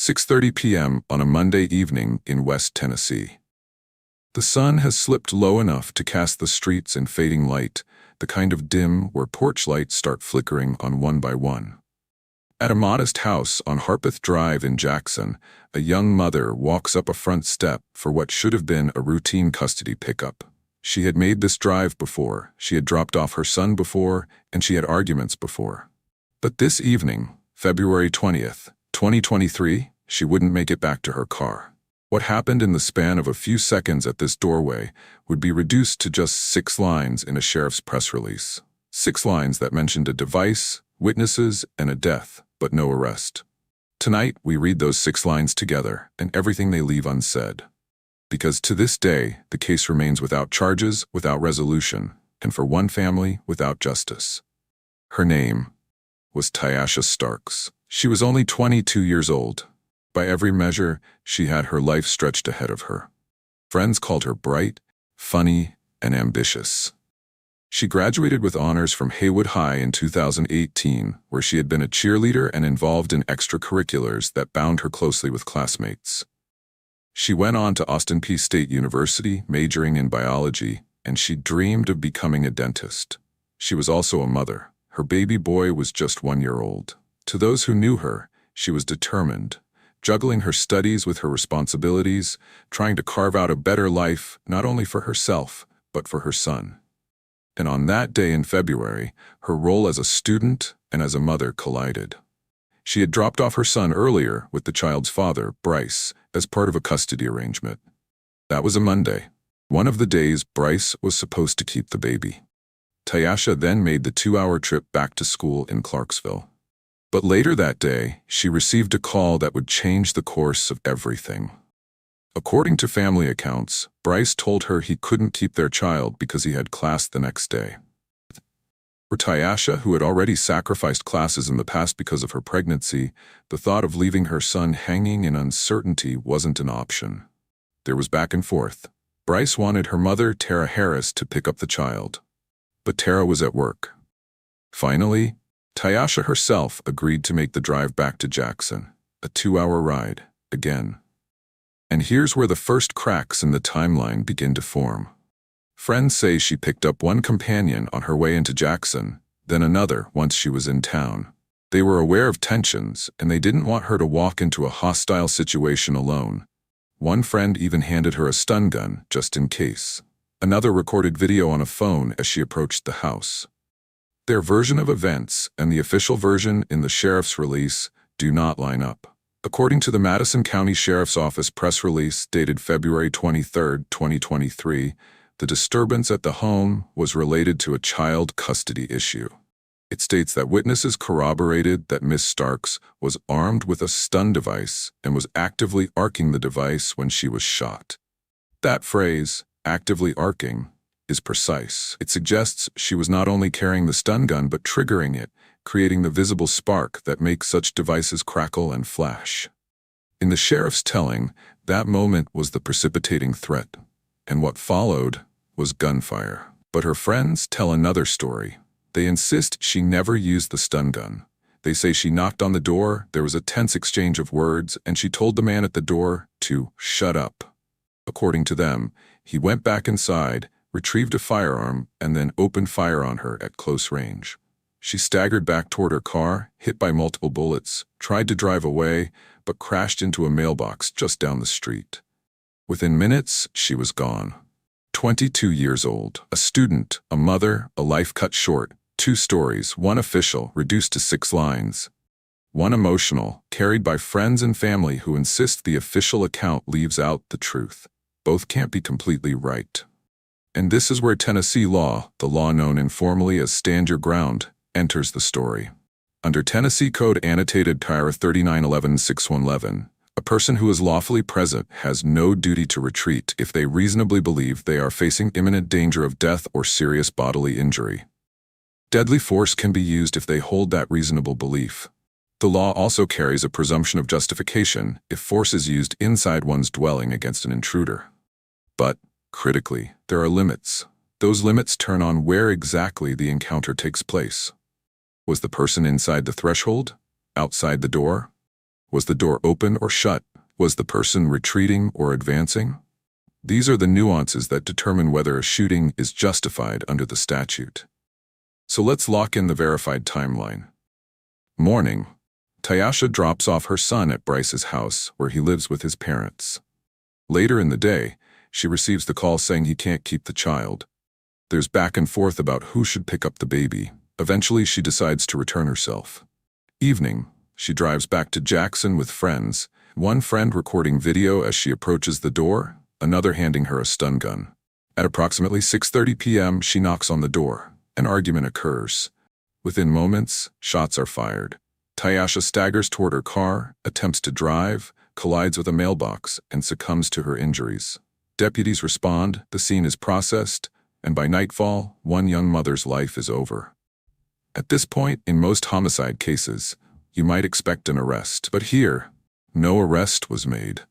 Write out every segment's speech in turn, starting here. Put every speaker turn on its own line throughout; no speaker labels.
6:30 p.m. on a Monday evening in West Tennessee. The sun has slipped low enough to cast the streets in fading light, the kind of dim where porch lights start flickering on one by one. At a modest house on Harpeth Drive in Jackson, a young mother walks up a front step for what should have been a routine custody pickup. She had made this drive before, she had dropped off her son before, and she had arguments before. But this evening, February 20th, 2023, she wouldn't make it back to her car. What happened in the span of a few seconds at this doorway would be reduced to just 6 lines in a sheriff's press release. 6 lines that mentioned a device, witnesses, and a death, but no arrest. Tonight, we read those 6 lines together, and everything they leave unsaid. Because to this day, the case remains without charges, without resolution, and for one family, without justice. Her name was Tyasha Starks. She was only 22 years old. By every measure, she had her life stretched ahead of her. Friends called her bright, funny, and ambitious. She graduated with honors from Haywood High in 2018, where she had been a cheerleader and involved in extracurriculars that bound her closely with classmates. She went on to Austin Peay State University, majoring in biology, and she dreamed of becoming a dentist. She was also a mother. Her baby boy was just 1 year old. To those who knew her, she was determined, juggling her studies with her responsibilities, trying to carve out a better life not only for herself, but for her son. And on that day in February, her role as a student and as a mother collided. She had dropped off her son earlier with the child's father, Bryce, as part of a custody arrangement. That was a Monday, one of the days Bryce was supposed to keep the baby. Tyasha then made the 2-hour trip back to school in Clarksville. But later that day, she received a call that would change the course of everything. According to family accounts, Bryce told her he couldn't keep their child because he had class the next day. For Tyasha, who had already sacrificed classes in the past because of her pregnancy, the thought of leaving her son hanging in uncertainty wasn't an option. There was back and forth. Bryce wanted her mother, Clara Hensley, to pick up the child. But Tara was at work. Finally, Tyasha herself agreed to make the drive back to Jackson, a 2-hour ride, again. And here's where the first cracks in the timeline begin to form. Friends say she picked up one companion on her way into Jackson, then another once she was in town. They were aware of tensions, and they didn't want her to walk into a hostile situation alone. One friend even handed her a stun gun, just in case. Another recorded video on a phone as she approached the house. Their version of events and the official version in the sheriff's release do not line up. According to the Madison County Sheriff's Office press release dated February 23, 2023, the disturbance at the home was related to a child custody issue. It states that witnesses corroborated that Miss Starks was armed with a stun device and was actively arcing the device when she was shot. That phrase, actively arcing, is precise. It suggests she was not only carrying the stun gun but triggering it, creating the visible spark that makes such devices crackle and flash. In the sheriff's telling, that moment was the precipitating threat, and what followed was gunfire. But her friends tell another story. They insist she never used the stun gun. They say she knocked on the door, there was a tense exchange of words, and she told the man at the door to shut up. According to them, he went back inside, retrieved a firearm, and then opened fire on her at close range. She staggered back toward her car, hit by multiple bullets, tried to drive away, but crashed into a mailbox just down the street. Within minutes, she was gone. 22 years old, a student, a mother, a life cut short, 2 stories, one official, reduced to 6 lines. One emotional, carried by friends and family who insist the official account leaves out the truth. Both can't be completely right. And this is where Tennessee law, the law known informally as stand your ground, enters the story. Under Tennessee Code Annotated Tiara 3911-6111, a person who is lawfully present has no duty to retreat if they reasonably believe they are facing imminent danger of death or serious bodily injury. Deadly force can be used if they hold that reasonable belief. The law also carries a presumption of justification if force is used inside one's dwelling against an intruder. But, critically, there are limits. Those limits turn on where exactly the encounter takes place. Was the person inside the threshold? Outside the door? Was the door open or shut? Was the person retreating or advancing? These are the nuances that determine whether a shooting is justified under the statute. So let's lock in the verified timeline. Morning. Tyasha drops off her son at Bryce's house, where he lives with his parents. Later in the day, she receives the call saying he can't keep the child. There's back and forth about who should pick up the baby. Eventually, she decides to return herself. Evening. She drives back to Jackson with friends, one friend recording video as she approaches the door, another handing her a stun gun. At approximately 6:30 p.m., she knocks on the door. An argument occurs. Within moments, shots are fired. Tyasha staggers toward her car, attempts to drive, collides with a mailbox, and succumbs to her injuries. Deputies respond, the scene is processed, and by nightfall, one young mother's life is over. At this point, in most homicide cases, you might expect an arrest, but here, no arrest was made.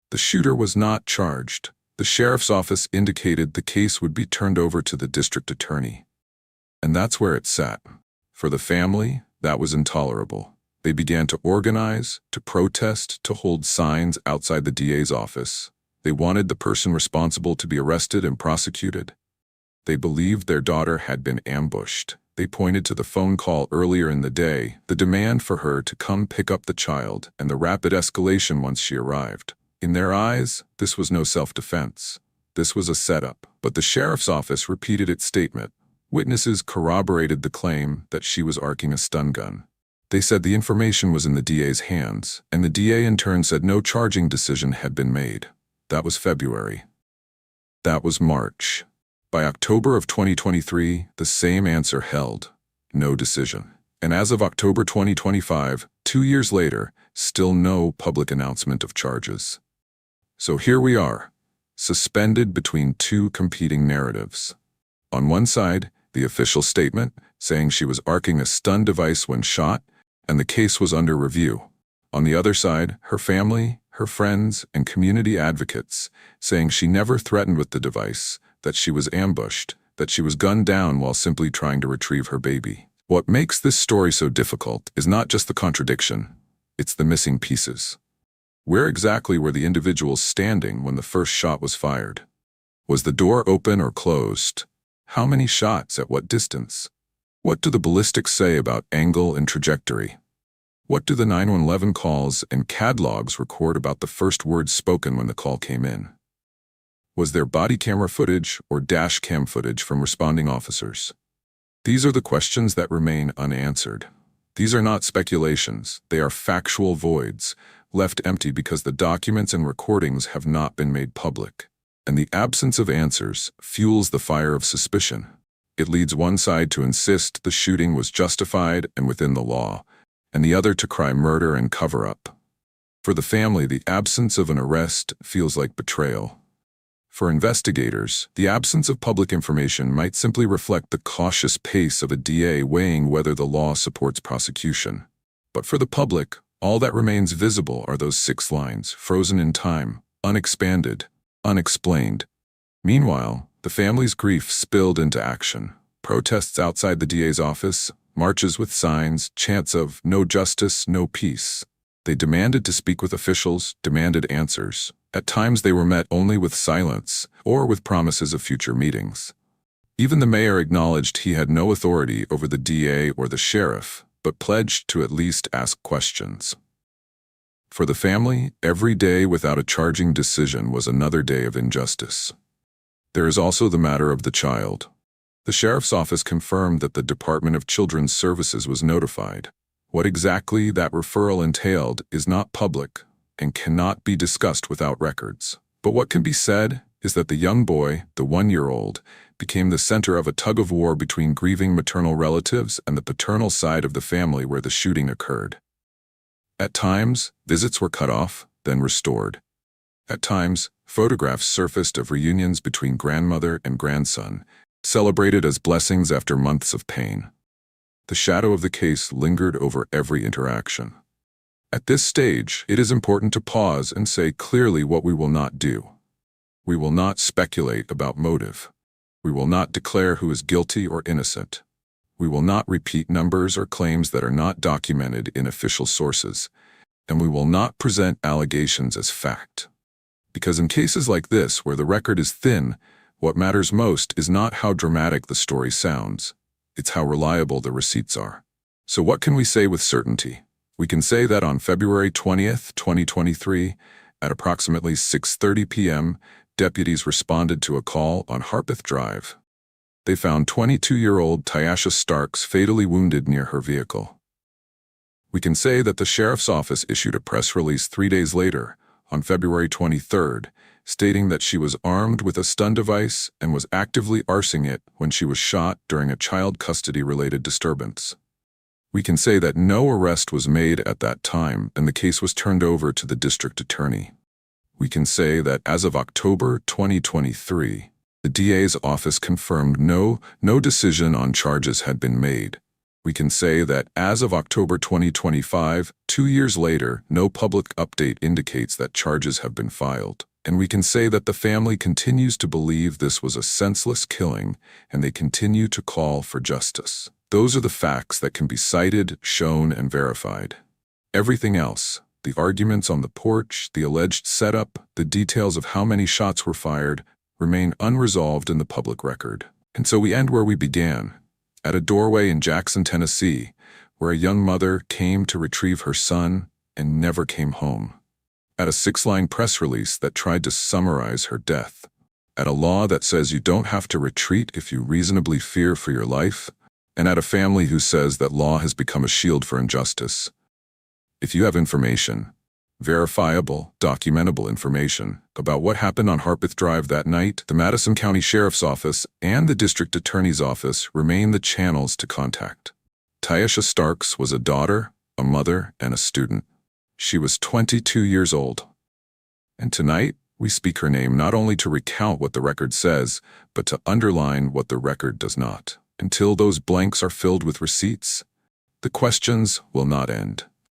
The shooter was not charged. The sheriff's office indicated the case would be turned over to the district attorney. And that's where it sat. For the family, that was intolerable. They began to organize, to protest, to hold signs outside the DA's office. They wanted the person responsible to be arrested and prosecuted. They believed their daughter had been ambushed. They pointed to the phone call earlier in the day, the demand for her to come pick up the child, and the rapid escalation once she arrived. In their eyes, this was no self-defense. This was a setup. But the sheriff's office repeated its statement. Witnesses corroborated the claim that she was arcing a stun gun. They said the information was in the DA's hands, and the DA in turn said no charging decision had been made. That was February. That was March. By October of 2023, the same answer held. No decision. And as of October 2025, 2 years later, still no public announcement of charges. So here we are, suspended between two competing narratives. On one side, the official statement saying she was arcing a stun device when shot, and the case was under review. On the other side, her family, her friends, and community advocates saying she never threatened with the device, that she was ambushed, that she was gunned down while simply trying to retrieve her baby. What makes this story so difficult is not just the contradiction, it's the missing pieces. Where exactly were the individuals standing when the first shot was fired? Was the door open or closed? How many shots at what distance? What do the ballistics say about angle and trajectory? What do the 911 calls and CAD logs record about the first words spoken when the call came in? Was there body camera footage or dash cam footage from responding officers? These are the questions that remain unanswered. These are not speculations, they are factual voids, left empty because the documents and recordings have not been made public. And the absence of answers fuels the fire of suspicion. It leads one side to insist the shooting was justified and within the law, and the other to cry murder and cover up. For the family, the absence of an arrest feels like betrayal. For investigators, the absence of public information might simply reflect the cautious pace of a DA weighing whether the law supports prosecution. But for the public, all that remains visible are those 6 lines, frozen in time, unexpanded, unexplained. Meanwhile, the family's grief spilled into action. Protests outside the DA's office, marches with signs, chants of "no justice, no peace." They demanded to speak with officials, demanded answers. At times they were met only with silence or with promises of future meetings. Even the mayor acknowledged he had no authority over the DA or the sheriff, but pledged to at least ask questions. For the family, every day without a charging decision was another day of injustice. There is also the matter of the child. The sheriff's office confirmed that the Department of Children's Services was notified. What exactly that referral entailed is not public and cannot be discussed without records. But what can be said is that the young boy, the 1-year-old, became the center of a tug-of-war between grieving maternal relatives and the paternal side of the family where the shooting occurred. At times, visits were cut off, then restored. At times, photographs surfaced of reunions between grandmother and grandson, celebrated as blessings after months of pain. The shadow of the case lingered over every interaction. At this stage, it is important to pause and say clearly what we will not do. We will not speculate about motive. We will not declare who is guilty or innocent. We will not repeat numbers or claims that are not documented in official sources. and we will not present allegations as fact. Because in cases like this, where the record is thin, what matters most is not how dramatic the story sounds, it's how reliable the receipts are. So what can we say with certainty? We can say that on February 20th, 2023, at approximately 6:30 p.m., deputies responded to a call on Harpeth Drive. They found 22-year-old Tyasha Starks fatally wounded near her vehicle. We can say that the sheriff's office issued a press release 3 days later, on February 23rd, stating that she was armed with a stun device and was actively arsing it when she was shot during a child custody-related disturbance. We can say that no arrest was made at that time and the case was turned over to the district attorney. We can say that as of October 2023, the DA's office confirmed no decision on charges had been made. We can say that as of October 2025, 2 years later, no public update indicates that charges have been filed. And we can say that the family continues to believe this was a senseless killing and they continue to call for justice. Those are the facts that can be cited, shown, and verified. Everything else, the arguments on the porch, the alleged setup, the details of how many shots were fired, remain unresolved in the public record. And so we end where we began, at a doorway in Jackson, Tennessee, where a young mother came to retrieve her son and never came home. At a 6-line press release that tried to summarize her death. At a law that says you don't have to retreat if you reasonably fear for your life. And at a family who says that law has become a shield for injustice. If you have information, verifiable, documentable information about what happened on Harpeth Drive that night, the Madison County Sheriff's Office and the District Attorney's Office remain the channels to contact. Tyasha Starks was a daughter, a mother, and a student. She was 22 years old. And tonight, we speak her name not only to recount what the record says, but to underline what the record does not. Until those blanks are filled with receipts, the questions will not end.